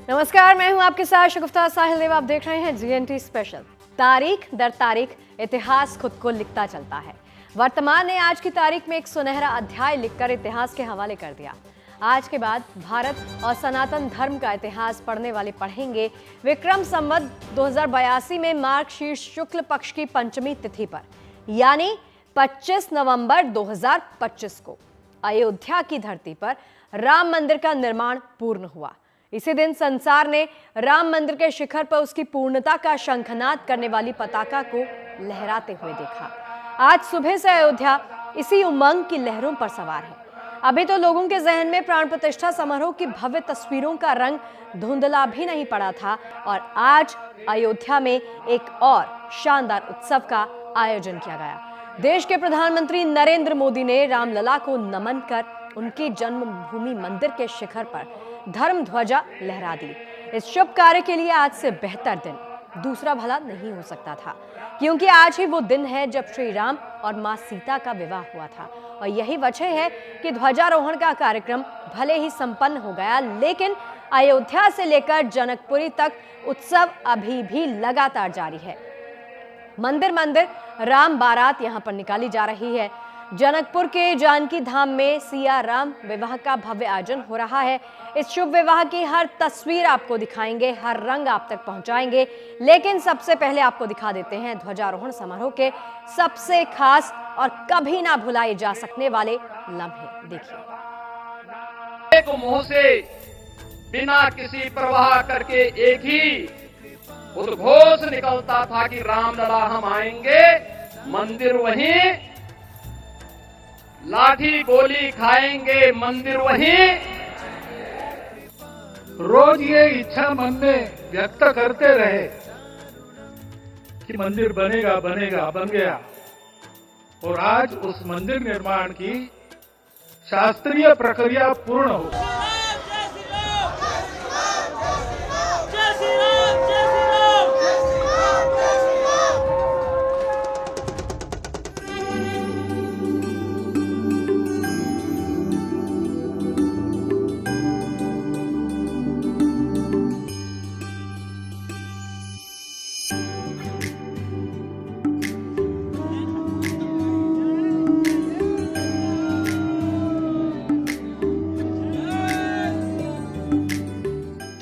नमस्कार, मैं हूं आपके साथ शगुफ्ता साहिल देव। आप देख रहे हैं GNT स्पेशल। तारीख दर तारीख इतिहास खुद को लिखता चलता है। वर्तमान ने आज की तारीख में एक सुनहरा अध्याय लिखकर इतिहास के हवाले कर दिया। आज के बाद भारत और सनातन धर्म का इतिहास पढ़ने वाले पढ़ेंगे विक्रम संवत 2082 में मार्गशीर्ष शुक्ल पक्ष की पंचमी तिथि पर, यानी 25 नवंबर 2025 को अयोध्या की धरती पर राम मंदिर का निर्माण पूर्ण हुआ। इसी दिन संसार ने राम मंदिर के शिखर पर उसकी पूर्णता का शंखनाद करने वाली पताका को लहराते हुए देखा। आज सुबह से अयोध्या इसी उमंग की लहरों पर सवार है। अभी तो लोगों के जहन में प्राण प्रतिष्ठा समारोह की भव्य तस्वीरों का रंग धुंधला भी नहीं पड़ा था और आज अयोध्या में एक और शानदार उत्सव का आयोजन किया गया। देश के प्रधानमंत्री नरेंद्र मोदी ने रामलला को नमन कर उनकी जन्मभूमि मंदिर के शिखर पर धर्म ध्वजा लहरा दी। इस शुभ कार्य के लिए आज से बेहतर दिन दूसरा भला नहीं हो सकता था, क्योंकि आज ही वो दिन है जब श्री राम और मां सीता का विवाह हुआ था। और यही वजह है कि ध्वजारोहण का कार्यक्रम भले ही संपन्न हो गया, लेकिन अयोध्या से लेकर जनकपुरी तक उत्सव अभी भी लगातार जारी है। मंदिर मंदिर राम बारात यहां पर निकाली जा रही है। जनकपुर के जानकी धाम में सिया राम विवाह का भव्य आयोजन हो रहा है। इस शुभ विवाह की हर तस्वीर आपको दिखाएंगे, हर रंग आप तक पहुंचाएंगे, लेकिन सबसे पहले आपको दिखा देते हैं ध्वजारोहण समारोह के सबसे खास और कभी ना भुलाए जा सकने वाले लम्हे। देखिए, एक मुंह से बिना किसी परवाह करके एक ही उद्घोष निकलता था कि रामलला हम आएंगे, मंदिर वहीं, लाठी गोली खाएंगे मंदिर वहीं। रोज ये इच्छा मन में व्यक्त करते रहे कि मंदिर बनेगा बनेगा, बन गया। और आज उस मंदिर निर्माण की शास्त्रीय प्रक्रिया पूर्ण हो।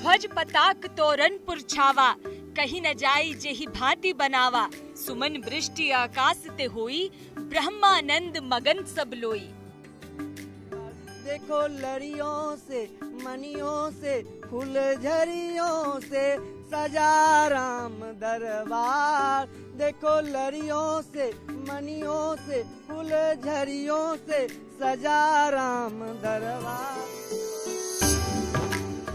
ध्वज पताक तोरण पुरछावा, कहीं न जाई जेहि भांति बनावा। सुमन वृष्टि आकाश ते होई, ब्रह्मानंद मगन सब लोई। देखो लड़ियों से मनियों से फुलझरियों से सजा राम दरबार। देखो लड़ियों से मनियों से फुलझरियों से सजा राम दरबार।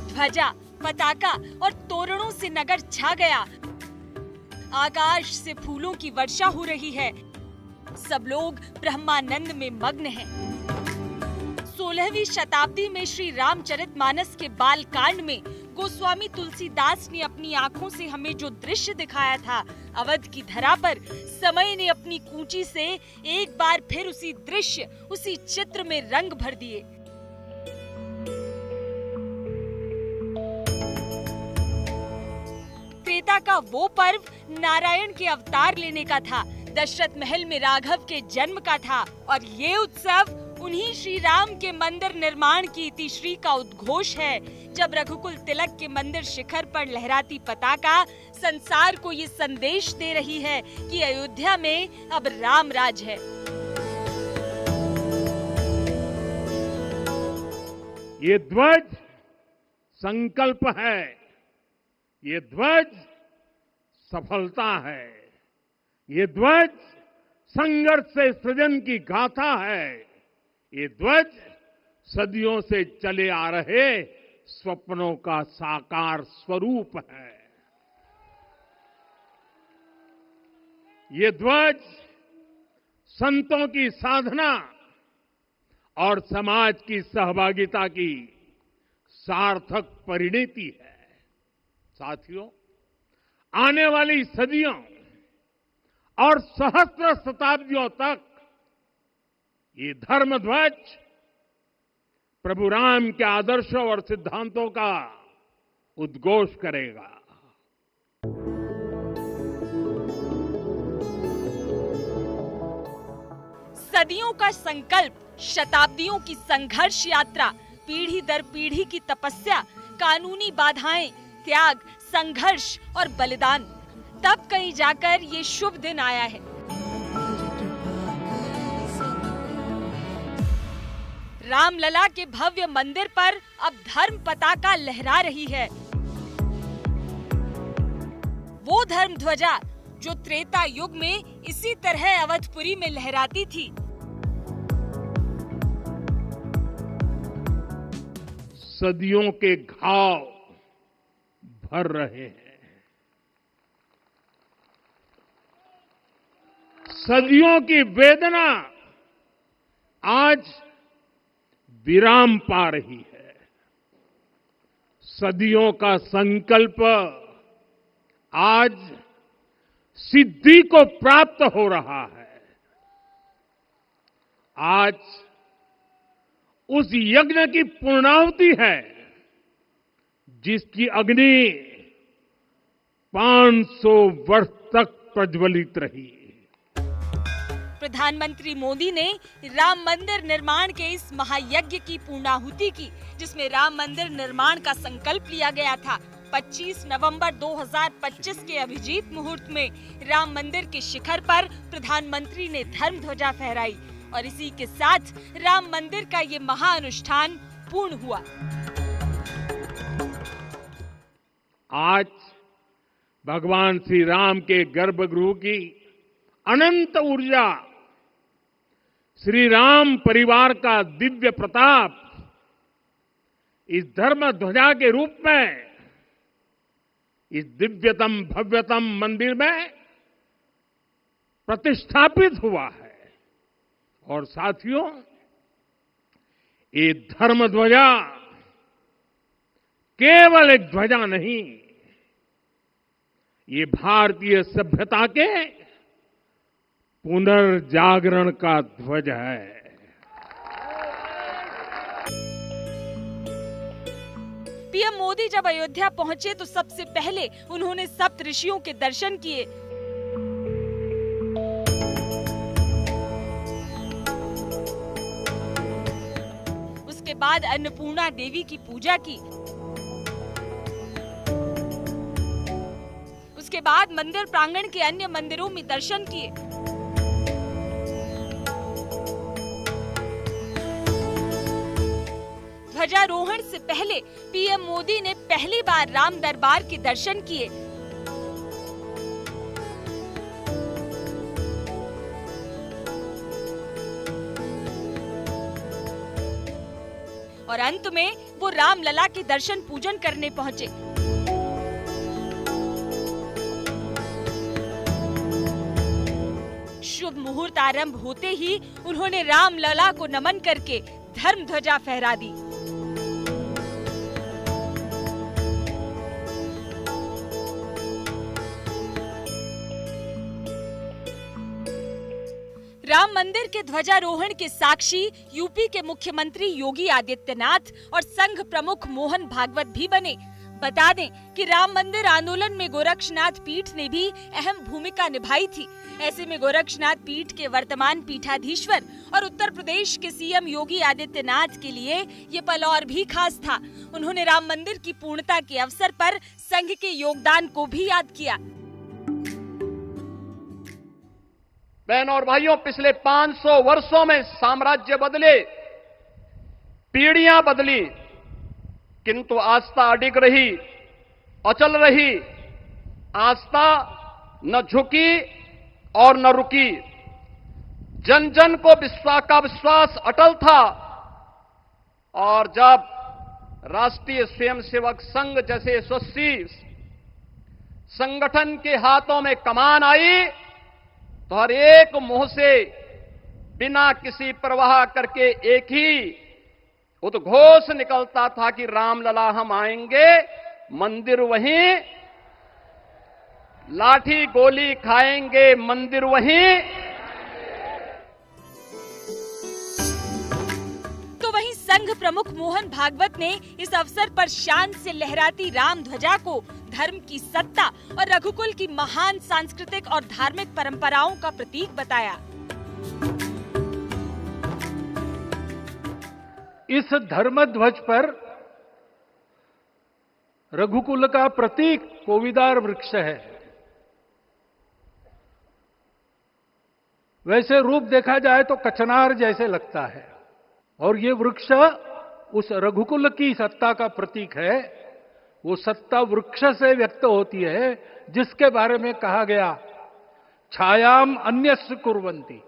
ध्वजा, पताका और तोरणों से नगर छा गया। आकाश से फूलों की वर्षा हो रही है। सब लोग ब्रह्मानंद में मग्न हैं। 16वीं शताब्दी में श्री रामचरितमानस के बाल कांड में गोस्वामी तुलसीदास ने अपनी आंखों से हमें जो दृश्य दिखाया था, अवध की धरा पर समय ने अपनी कूंची से एक बार फिर उसी दृश्य, उसी चित्र में रंग भर दिए। त्रेता का वो पर्व नारायण के अवतार लेने का था, दशरथ महल में राघव के जन्म का था, और ये उत्सव उन्हीं श्री राम के मंदिर निर्माण की इतिश्री का उद्घोष है, जब रघुकुल तिलक के मंदिर शिखर पर लहराती पताका संसार को ये संदेश दे रही है कि अयोध्या में अब राम राज है। ये ध्वज संकल्प है, ये ध्वज सफलता है, ये ध्वज संघर्ष से सृजन की गाथा है, ये ध्वज सदियों से चले आ रहे स्वप्नों का साकार स्वरूप है। ये ध्वज संतों की साधना और समाज की सहभागिता की सार्थक परिणति है। साथियों, आने वाली सदियों और सहस्त्र शताब्दियों तक ये धर्म ध्वज प्रभु राम के आदर्शों और सिद्धांतों का उद्घोष करेगा। सदियों का संकल्प, शताब्दियों की संघर्ष यात्रा, पीढ़ी दर पीढ़ी की तपस्या, कानूनी बाधाएं, त्याग, संघर्ष और बलिदान, तब कहीं जाकर ये शुभ दिन आया है। रामलला के भव्य मंदिर पर अब धर्म पताका लहरा रही है। वो धर्म ध्वजा जो त्रेता युग में इसी तरह अवधपुरी में लहराती थी। सदियों के घाव भर रहे हैं, सदियों की वेदना आज विराम पा रही है। सदियों का संकल्प आज सिद्धि को प्राप्त हो रहा है। आज उस यज्ञ की पूर्णाहुति है जिसकी अग्नि 500 वर्ष तक प्रज्वलित रही। प्रधानमंत्री मोदी ने राम मंदिर निर्माण के इस महायज्ञ की पूर्णाहुति की, जिसमें राम मंदिर निर्माण का संकल्प लिया गया था। 25 नवंबर 2025 के अभिजीत मुहूर्त में राम मंदिर के शिखर पर प्रधानमंत्री ने धर्म ध्वजा फहराई और इसी के साथ राम मंदिर का ये महाअनुष्ठान पूर्ण हुआ। आज भगवान श्री राम के गर्भगृह की अनंत ऊर्जा, श्री राम परिवार का दिव्य प्रताप इस धर्म ध्वजा के रूप में इस दिव्यतम भव्यतम मंदिर में प्रतिष्ठापित हुआ है। और साथियों, ये धर्म ध्वजा केवल एक ध्वजा नहीं, ये भारतीय सभ्यता के पुनर्जागरण का ध्वज है। पीएम मोदी जब अयोध्या पहुंचे तो सबसे पहले उन्होंने सप्त ऋषियों के दर्शन किए। उसके बाद अन्नपूर्णा देवी की पूजा की। उसके बाद मंदिर प्रांगण के अन्य मंदिरों में दर्शन किए। ध्वजारोहण से पहले पीएम मोदी ने पहली बार राम दरबार के दर्शन किए। और अंत में वो रामलला के दर्शन पूजन करने पहुंचे। शुभ मुहूर्त आरंभ होते ही उन्होंने रामलला को नमन करके धर्म ध्वजा फहरा दी। राम मंदिर के ध्वजारोहण के साक्षी यूपी के मुख्यमंत्री योगी आदित्यनाथ और संघ प्रमुख मोहन भागवत भी बने। बता दें कि राम मंदिर आंदोलन में गोरक्षनाथ पीठ ने भी अहम भूमिका निभाई थी। ऐसे में गोरक्षनाथ पीठ के वर्तमान पीठाधीश्वर और उत्तर प्रदेश के सीएम योगी आदित्यनाथ के लिए ये पल और भी खास था। उन्होंने राम मंदिर की पूर्णता के अवसर पर संघ के योगदान को भी याद किया। बहनों और भाइयों, पिछले 500 वर्षों में साम्राज्य बदले, पीढ़ियां बदली, किंतु आस्था अडिग रही, अचल रही। आस्था न झुकी और न रुकी। जन जन को विश्वास अटल था। और जब राष्ट्रीय स्वयंसेवक संघ जैसे यशस्वी संगठन के हाथों में कमान आई तो हर एक मुंह से बिना किसी परवाह करके एक ही उद्घोष निकलता था कि रामलला हम आएंगे, मंदिर वहीं, लाठी गोली खाएंगे, मंदिर वहीं। संघ प्रमुख मोहन भागवत ने इस अवसर पर शान से लहराती राम ध्वजा को धर्म की सत्ता और रघुकुल की महान सांस्कृतिक और धार्मिक परंपराओं का प्रतीक बताया। इस धर्म ध्वज पर रघुकुल का प्रतीक कोविदार वृक्ष है। वैसे रूप देखा जाए तो कचनार जैसे लगता है, और ये वृक्ष उस रघुकुल की सत्ता का प्रतीक है। वो सत्ता वृक्ष से व्यक्त होती है, जिसके बारे में कहा गया, छायाम अन्यस्य कुर्वन्ति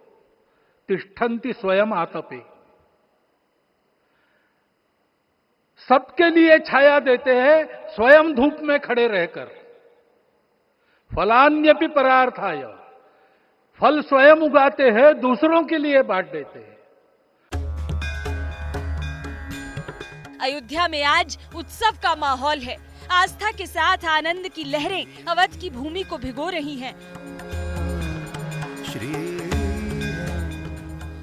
तिष्ठन्ति स्वयं आतपे। सबके लिए छाया देते हैं, स्वयं धूप में खड़े रहकर। फलान्यपि परार्थाय, फल स्वयं उगाते हैं, दूसरों के लिए बांट देते हैं। अयोध्या में आज उत्सव का माहौल है। आस्था के साथ आनंद की लहरें अवध की भूमि को भिगो रही हैं।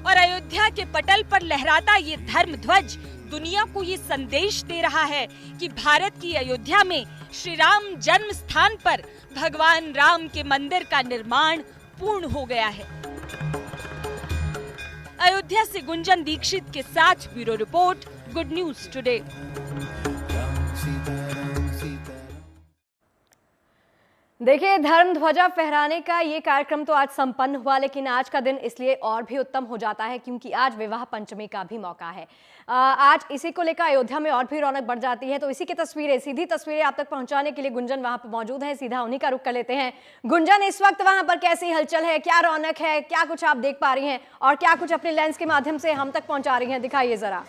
और अयोध्या के पटल पर लहराता ये धर्म ध्वज दुनिया को ये संदेश दे रहा है कि भारत की अयोध्या में श्री राम जन्म स्थान पर भगवान राम के मंदिर का निर्माण पूर्ण हो गया है। अयोध्या से गुंजन दीक्षित के साथ bureau report, good news today. देखिए, धर्म ध्वजा फहराने का ये कार्यक्रम तो आज संपन्न हुआ, लेकिन आज का दिन इसलिए और भी उत्तम हो जाता है क्योंकि आज विवाह पंचमी का भी मौका है। आज इसी को लेकर अयोध्या में और भी रौनक बढ़ जाती है। तो इसी की तस्वीरें, सीधी तस्वीरें आप तक पहुंचाने के लिए गुंजन वहां पर मौजूद है। सीधा उन्हीं का रुख कर लेते हैं। गुंजन, इस वक्त वहां पर कैसी हलचल है, क्या रौनक है, क्या कुछ आप देख पा रही हैं और क्या कुछ अपने लेंस के माध्यम से हम तक पहुंचा रही हैं, दिखाइए जरा।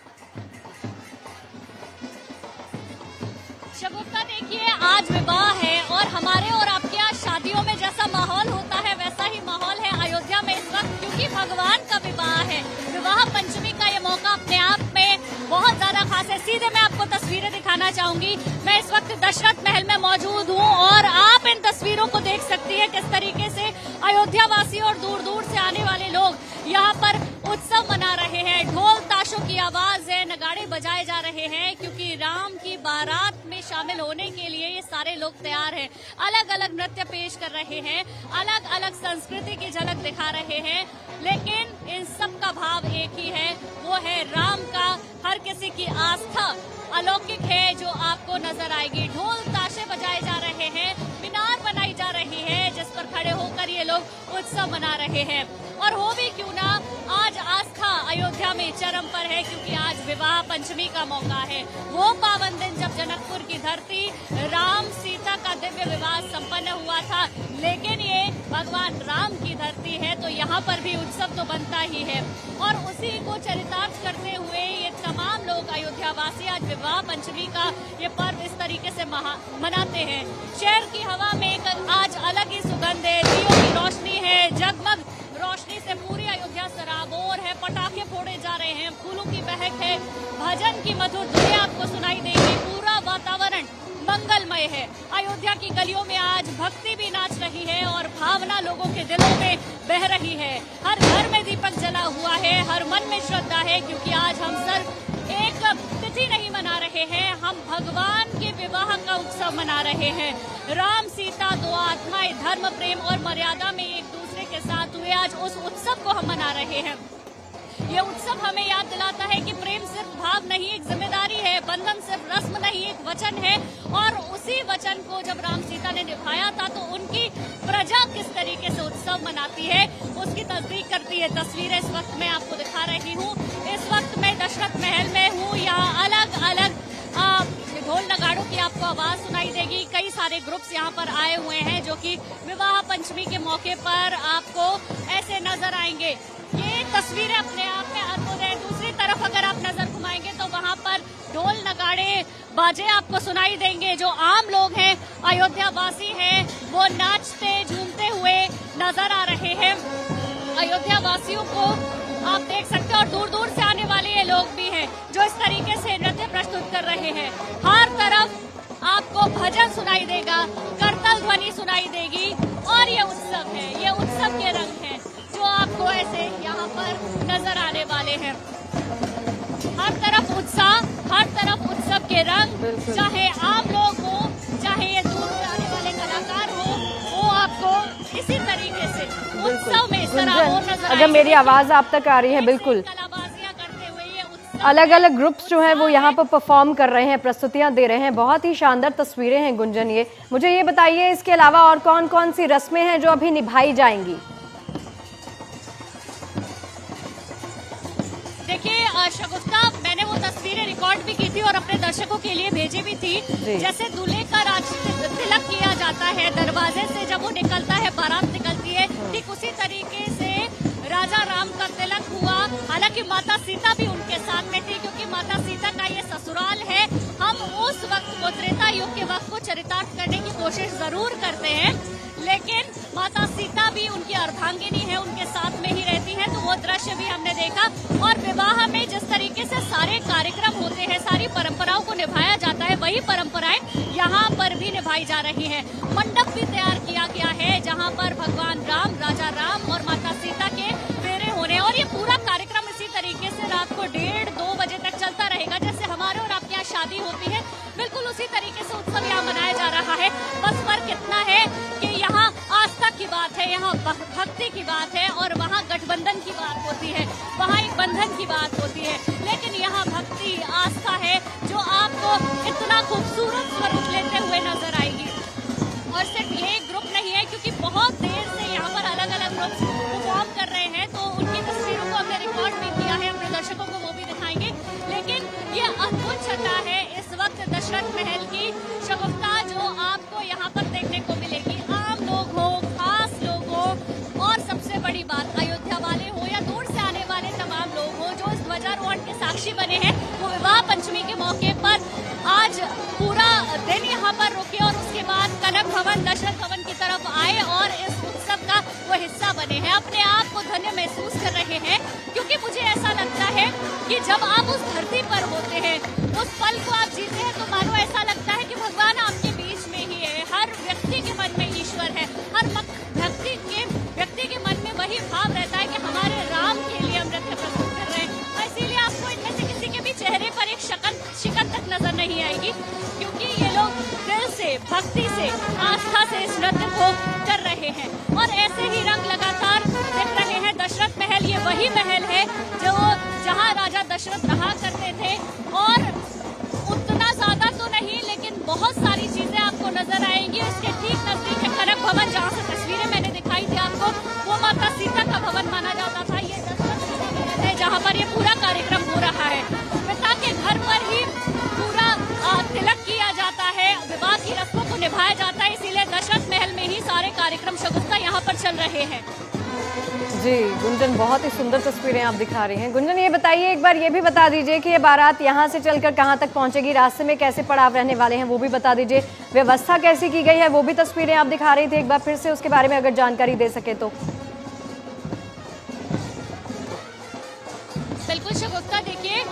शगुफ्ता, देखिए आज विवाह है और हमारे और आपके यहाँ शादियों में जैसा माहौल होता है वैसा ही माहौल है अयोध्या में इस वक्त, क्योंकि भगवान का विवाह है। विवाह पंचमी का ये मौका अपने आप में बहुत ज्यादा खास है। सीधे मैं आपको तस्वीरें दिखाना चाहूंगी। मैं इस वक्त दशरथ महल में मौजूद हूँ और आप इन तस्वीरों को देख सकती है किस तरीके से अयोध्या वासी और दूर दूर से आने वाले लोग यहाँ पर उत्सव मना रहे हैं। ढोल ताशों की आवाज है, नगाड़े बजाए जा रहे हैं, क्योंकि राम की बारात में शामिल होने के लिए ये सारे लोग तैयार हैं। अलग अलग नृत्य पेश कर रहे हैं, अलग अलग संस्कृति की झलक दिखा रहे हैं, लेकिन इन सब का भाव एक ही है, वो है राम का। हर किसी की आस्था अलौकिक है जो आपको नजर आएगी। ढोल ताशे बजाए जा रहे हैं, मीनार बनाई जा रही है जिस पर खड़े होकर ये लोग उत्सव मना रहे हैं। और हो भी क्यों ना, आज आस्था अयोध्या में चरम पर है, क्योंकि आज विवाह पंचमी का मौका है। वो पावन दिन जब जनकपुर की धरती राम सीता का दिव्य विवाह संपन्न हुआ था, लेकिन ये भगवान राम की धरती है तो यहाँ पर भी उत्सव तो बनता ही है। और उसी को चरितार्थ करते हुए ये तमाम लोग अयोध्यावासी आज विवाह पंचमी का ये पर्व इस तरीके से मनाते हैं। शहर की हवा में एक आज अलग ही सुगंध है, दियों की रोशनी है, जगमग रोशनी से पूरी अयोध्या सराबोर है। पटाखे फोड़े जा रहे हैं, फूलों की महक है, भजन की मधुर धुनें आपको सुनाई देगी। पूरा वातावरण मंगलमय है। अयोध्या की गलियों में आज भक्ति भी नाच रही है और भावना लोगों के दिलों में बह रही है। हर घर में दीपक जला हुआ है, हर मन में श्रद्धा है, क्योंकि आज हम सिर्फ एक तिथि नहीं मना रहे हैं, हम भगवान के विवाह का उत्सव मना रहे हैं। राम सीता दो आत्माएं धर्म, प्रेम और मर्यादा में एक दूसरे के साथ हुए, आज उस उत्सव को हम मना रहे हैं। ये उत्सव हमें याद दिलाता है कि प्रेम सिर्फ भाव नहीं, एक जिम्मेदारी है। बंधन सिर्फ रस्म नहीं, एक वचन है। और उसी वचन को जब राम सीता ने निभाया था तो उनकी प्रजा किस तरीके से उत्सव मनाती है उसकी तस्दीक करती है तस्वीरें इस वक्त मैं आपको दिखा रही हूँ। इस वक्त मैं दशरथ महल में हूँ। यहाँ अलग अलग ढोल नगाड़ों की आपको आवाज सुनाई देगी। कई सारे ग्रुप्स यहाँ पर आए हुए हैं जो कि विवाह पंचमी के मौके पर आपको ऐसे नजर आएंगे। ये तस्वीरें अपने आप में अद्भुत है। दूसरी तरफ अगर आप नजर घुमाएंगे तो वहाँ पर ढोल नगाड़े बाजे आपको सुनाई देंगे। जो आम लोग हैं, अयोध्या वासी हैं, वो नाचते झूमते हुए नजर आ रहे हैं। अयोध्या वासियों को आप देख सकते हैं और दूर दूर से आने वाले ये लोग भी हैं जो इस तरीके से नृत्य प्रस्तुत कर रहे हैं। हर तरफ आपको भजन सुनाई देगा, करताल ध्वनि सुनाई देगी और ये उत्सव है, ये उत्सव के रंग हैं जो आपको ऐसे यहाँ पर नजर आने वाले हैं। हर तरफ उत्साह, हर तरफ उत्सव के रंग, चाहे आम लोग हो, चाहे ये दूर से आने वाले कलाकार हो, वो आपको इसी तरीके से उत्सव में इस तरह हो नजर आएंगे। अगर मेरी आवाज आप तक आ रही है, बिल्कुल कलाबाजियां करते हुए ये उत्सव अलग अलग ग्रुप्स जो हैं वो यहाँ पर परफॉर्म कर रहे हैं, प्रस्तुतियां दे रहे हैं। बहुत ही शानदार तस्वीरें हैं गुंजन। ये मुझे ये बताइए, इसके अलावा और कौन कौन सी रस्में हैं जो अभी निभाई जाएंगी? देखिए शगुफ्ता, मैंने वो तस्वीरें रिकॉर्ड भी की थी और अपने दर्शकों के लिए भेजी भी थी। जैसे दूल्हे का राज तिलक किया जाता है दरवाजे से, जब वो निकलता है, बारात निकलती है, ठीक उसी तरीके से राजा राम का तिलक हुआ। हालांकि माता सीता भी उनके साथ में थी, क्योंकि माता सीता का ये ससुराल है। हम उस वक्त को, त्रेता युग के वक्त को चरितार्थ करने की कोशिश जरूर करते हैं, लेकिन माता सीता भी उनकी अर्धांगिनी है, उनके साथ में ही रहती है, तो वो दृश्य भी हमने देखा। और विवाह में जिस तरीके से सारे कार्यक्रम होते हैं, सारी परंपराओं को निभाया जाता है, वही परंपराएं यहाँ पर भी निभाई जा रही हैं। मंडप भी तैयार किया गया है, जहाँ पर भगवान राम, राजा राम और माता सीता के फेरे होने, और ये पूरा कार्यक्रम इसी तरीके से रात को 1:30-2 बजे तक चलता रहेगा। जैसे हमारे और आपके यहाँ शादी होती है, बिल्कुल उसी तरीके से उत्सव यहाँ मनाया जा रहा है। बस फर्क इतना है कि यहाँ आस्था की बात है, यहाँ भक्ति की बात है, और वहाँ गठबंधन की बात होती है, वहाँ एक बंधन की बात होती है। लेकिन यहाँ भक्ति, आस्था है जो आपको इतना खूबसूरत स्वरूप लेते हुए नजर आएगी। और सिर्फ ये एक ग्रुप नहीं है, क्योंकि बहुत देर से यहाँ पर अलग अलग ग्रुप परफॉर्म कर रहे हैं, तो उनकी तस्वीरों को हमने रिकॉर्ड भी किया है, अपने दर्शकों को वो भी दिखाएंगे। लेकिन ये अद्भुत छटा है इस वक्त दशरथ महल की शगुफ्ता, जो आपको यहाँ पर देखने को मिलेगी। आम लोग हो, खास लोग हो, और सबसे बड़ी बात अयोध्या वाले हो या दूर से आने वाले तमाम लोग हो, जो इस ध्वजारोहण के साक्षी बने हैं, वो विवाह पंचमी के मौके पर आज पूरा दिन यहाँ पर रुके और उसके बाद कनक भवन, दशरथ भवन की तरफ आए और इस उत्सव का वो हिस्सा बने हैं। अपने आप को धन्य महसूस कर रहे हैं, क्योंकि मुझे ऐसा लगता है कि जब आप उस धरती पर होते हैं, उस पल को आप जीते हैं, तो मानो ऐसा लगता है कि भगवान आपके बीच में ही है। हर व्यक्ति के मन में ईश्वर है, हर व्यक्ति के मन में वही भाव रहता है कि हमारे राम के लिए हम नृत्य प्रस्तुत कर रहे हैं। इसीलिए आपको इनमें से किसी के भी चेहरे पर एक शिकन तक नजर नहीं आएगी, क्योंकि ये लोग दिल से, भक्ति से, आस्था से इस नृत्य को कर रहे हैं। और ऐसे ही रंग लगातार दिख रहे हैं। दशरथ महल ये वही महल है जहाँ राजा दशरथ रहा करते थे, और उतना ज्यादा तो नहीं, लेकिन बहुत सारी चीजें आपको नजर आएंगी। इसके ठीक नजदीक है कनक भवन, जहाँ से तस्वीरें मैंने दिखाई थी आपको, वो माता सीता का भवन माना जाता था। ये दशरथ महल है जहाँ पर ये पूरा कार्यक्रम हो रहा है। पिता के घर पर ही पूरा तिलक किया जाता है, विवाह की रस्मों को निभाया जाता है, इसीलिए दशरथ महल में ही सारे कार्यक्रम शगुफ्ता यहाँ पर चल रहे हैं। जी गुंजन, बहुत ही सुंदर तस्वीरें आप दिखा रही हैं। गुंजन, ये बताइए, एक बार ये भी बता दीजिए कि ये बारात यहाँ से चलकर कहाँ तक पहुँचेगी, रास्ते में कैसे पड़ाव रहने वाले हैं वो भी बता दीजिए, व्यवस्था कैसी की गई है वो भी तस्वीरें आप दिखा रही थी, एक बार फिर से उसके बारे में अगर जानकारी दे सके तो। बिल्कुल शगुफ्ता, देखिए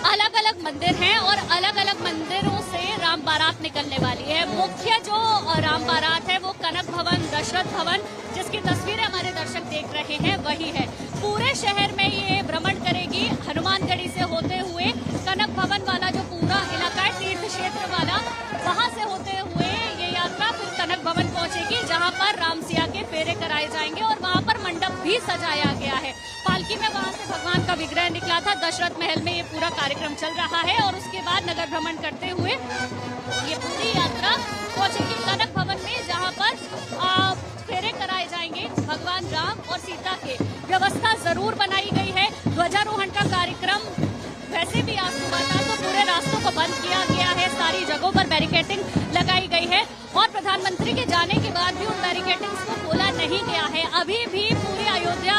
अलग अलग मंदिर हैं और अलग अलग मंदिरों से राम बारात निकलने वाली है। मुख्य जो राम बारात है वो कनक भवन, दशरथ भवन, जिसकी तस्वीरें हमारे दर्शक देख रहे हैं, वही है। पूरे शहर में ये भ्रमण करेगी, हनुमानगढ़ी से होते हुए कनक भवन वाला जो पूरा इलाका है, तीर्थ क्षेत्र वाला, वहां से होते हुए ये यात्रा फिर कनक भवन पहुंचेगी, जहां पर राम सिया के फेरे कराए जाएंगे और वहां पर मंडप भी सजाया गया है। पालकी में वहां से भगवान का विग्रह निकला था। दशरथ महल में ये पूरा कार्यक्रम चल रहा है और उसके बाद नगर भ्रमण करते हुए ये पूरी यात्रा पहुंचेगी कनक भवन में, जहां पर फेरे कराए जाएंगे भगवान राम और सीता के। व्यवस्था जरूर बनाई गई है। ध्वजारोहण का कार्यक्रम वैसे भी आज सुबह था, तो पूरे रास्तों को बंद किया गया है, सारी जगहों पर बैरिकेडिंग लगाई गई है और प्रधानमंत्री के जाने के बाद भी उन बैरिकेडिंग्स को खोला नहीं गया है। अभी भी पूरी अयोध्या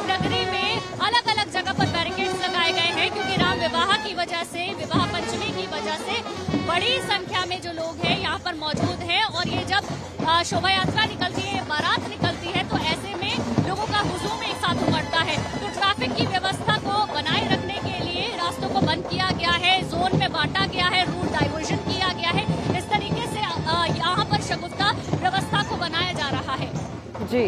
नगरी में अलग अलग जगह पर बैरिकेड्स लगाए गए हैं, क्योंकि राम विवाह की वजह से, विवाह पंचमी की वजह से बड़ी संख्या में जो लोग हैं यहाँ पर मौजूद हैं। और ये जब शोभा यात्रा निकलती है, बारात निकलती है, तो ऐसे में लोगों का हुजूम एक साथ उमड़ता है। तो ट्रैफिक की व्यवस्था को बनाए रखने के लिए रास्तों को बंद किया गया है, जोन में बांटा गया है, रूट डाइवर्जन किया गया है। इस तरीके से यहाँ पर शगुफ्ता व्यवस्था को बनाया जा रहा है। जी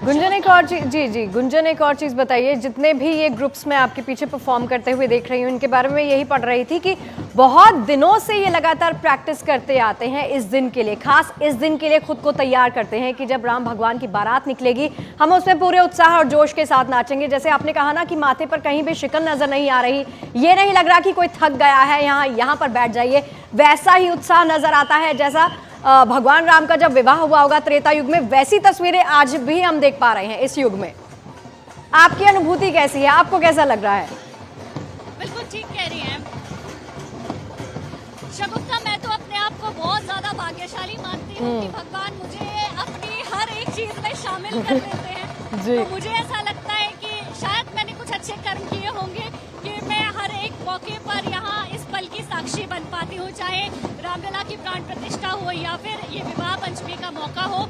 गुंजन एक और चीज, जी गुंजन एक और चीज बताइए, जितने भी ये ग्रुप्स में आपके पीछे परफॉर्म करते हुए देख रही हूँ, इनके बारे में यही पढ़ रही थी कि बहुत दिनों से ये लगातार प्रैक्टिस करते आते हैं इस दिन के लिए, खास इस दिन के लिए खुद को तैयार करते हैं कि जब राम भगवान की बारात निकलेगी हम उसमें पूरे उत्साह और जोश के साथ नाचेंगे। जैसे आपने कहा ना कि माथे पर कहीं भी शिकन नजर नहीं आ रही, ये नहीं लग रहा कि कोई थक गया है, यहाँ पर बैठ जाइए, वैसा ही उत्साह नजर आता है जैसा भगवान राम का जब विवाह हुआ होगा त्रेता युग में, वैसी तस्वीरें आज भी हम देख पा रहे हैं इस युग में। आपकी अनुभूति कैसी है, आपको कैसा लग रहा है? बिल्कुल ठीक कह रही हैं शगुफ्ता, मैं तो अपने आप को बहुत ज्यादा भाग्यशाली मानती हूँ कि भगवान मुझे अपनी हर एक चीज में शामिल कर देते हैं। जी। तो मुझे ऐसा लगता है कि शायद मैंने कुछ अच्छे कर्म किए होंगे कि मैं हर एक मौके पर यहाँ इस पल की साक्षी बन पाती हूँ, चाहे रामलला की प्राण प्रतिष्ठा हो या फिर ये विवाह पंचमी का मौका हो।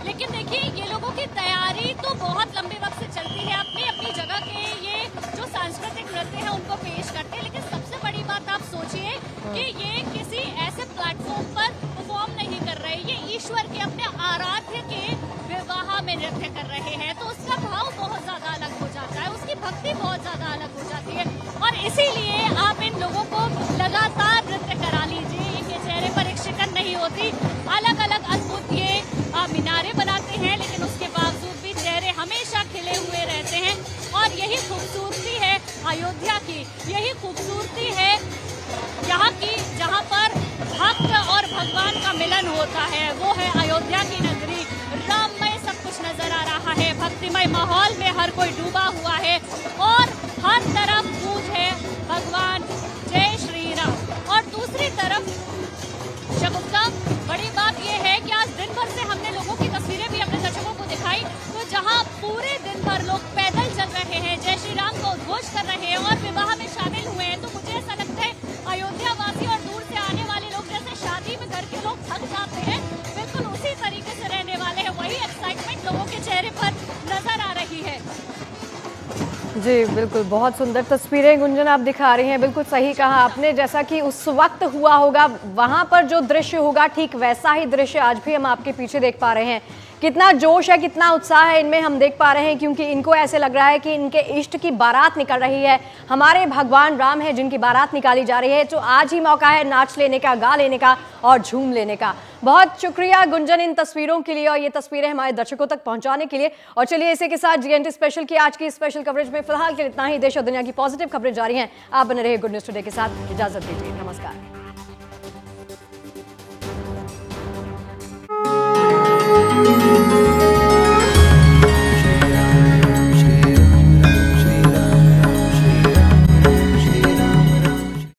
लेकिन देखिए, ये लोगों की तैयारी तो बहुत लंबे वक्त से चलती है, अपनी अपनी जगह के ये जो सांस्कृतिक नृत्य है उनको पेश करते हैं। लेकिन सबसे बड़ी बात आप सोचिए कि ये किसी ऐसे प्लेटफॉर्म पर परफॉर्म नहीं कर रहे, ये ईश्वर के अपने आराध्य के विवाह में नृत्य कर रहे हैं, तो उसका भाव बहुत ज्यादा अलग हो जाता है, उसकी भक्ति बहुत ज्यादा अलग हो जाती है। और इसीलिए आप इन लोगों को लगातार नृत्य करा लीजिए, इनके चेहरे पर एक शिकन नहीं होती, अलग अलग अद्भुत ये मीनारे बनाते हैं, लेकिन उसके बावजूद भी चेहरे हमेशा खिले हुए रहते हैं। और यही खूबसूरती है अयोध्या की, यही खूबसूरती है यहाँ की, जहाँ पर भक्त और भगवान का मिलन होता है, वो है अयोध्या की नगरी। राममय सब कुछ नजर आ रहा है, भक्तिमय माहौल में हर कोई डूबा हुआ है और हर तरफ गूंज है भगवान जय श्री राम। और दूसरी तरफ शगुफ्ता, बड़ी बात यह है कि आज दिन भर से हमने लोगों की तस्वीरें भी अपने दर्शकों को दिखाई, तो जहां पूरे दिन भर लोग पैदल चल रहे हैं, जय श्री राम का उद्घोष कर रहे हैं और विवाह में शामिल हुए हैं, तो मुझे ऐसा लगता है अयोध्या वासी और दूर से आने वाले लोग जैसे शादी में घर के लोग थक जाते हैं, बिल्कुल उसी तरीके से रहने वाले हैं, वही एक्साइटमेंट लोगों के चेहरे पर नजर आ रही है। जी बिल्कुल, बहुत सुंदर तस्वीरें गुंजन आप दिखा रही हैं, बिल्कुल सही कहा आपने, जैसा कि उस वक्त हुआ होगा वहां पर जो दृश्य होगा ठीक वैसा ही दृश्य आज भी हम आपके पीछे देख पा रहे हैं। कितना जोश है, कितना उत्साह है इनमें हम देख पा रहे हैं, क्योंकि इनको ऐसे लग रहा है कि इनके इष्ट की बारात निकल रही है, हमारे भगवान राम है जिनकी बारात निकाली जा रही है। तो आज ही मौका है नाच लेने का, गा लेने का और झूम लेने का। बहुत शुक्रिया गुंजन इन तस्वीरों के लिए और ये तस्वीरें हमारे दर्शकों तक पहुंचाने के लिए। और चलिए इसी के साथ GNT स्पेशल की आज की स्पेशल कवरेज में फिलहाल के लिए इतना ही। देश और दुनिया की पॉजिटिव खबरें जारी हैं, आप बने रहिए गुड न्यूज टुडे के साथ। इजाजत दीजिए, नमस्कार।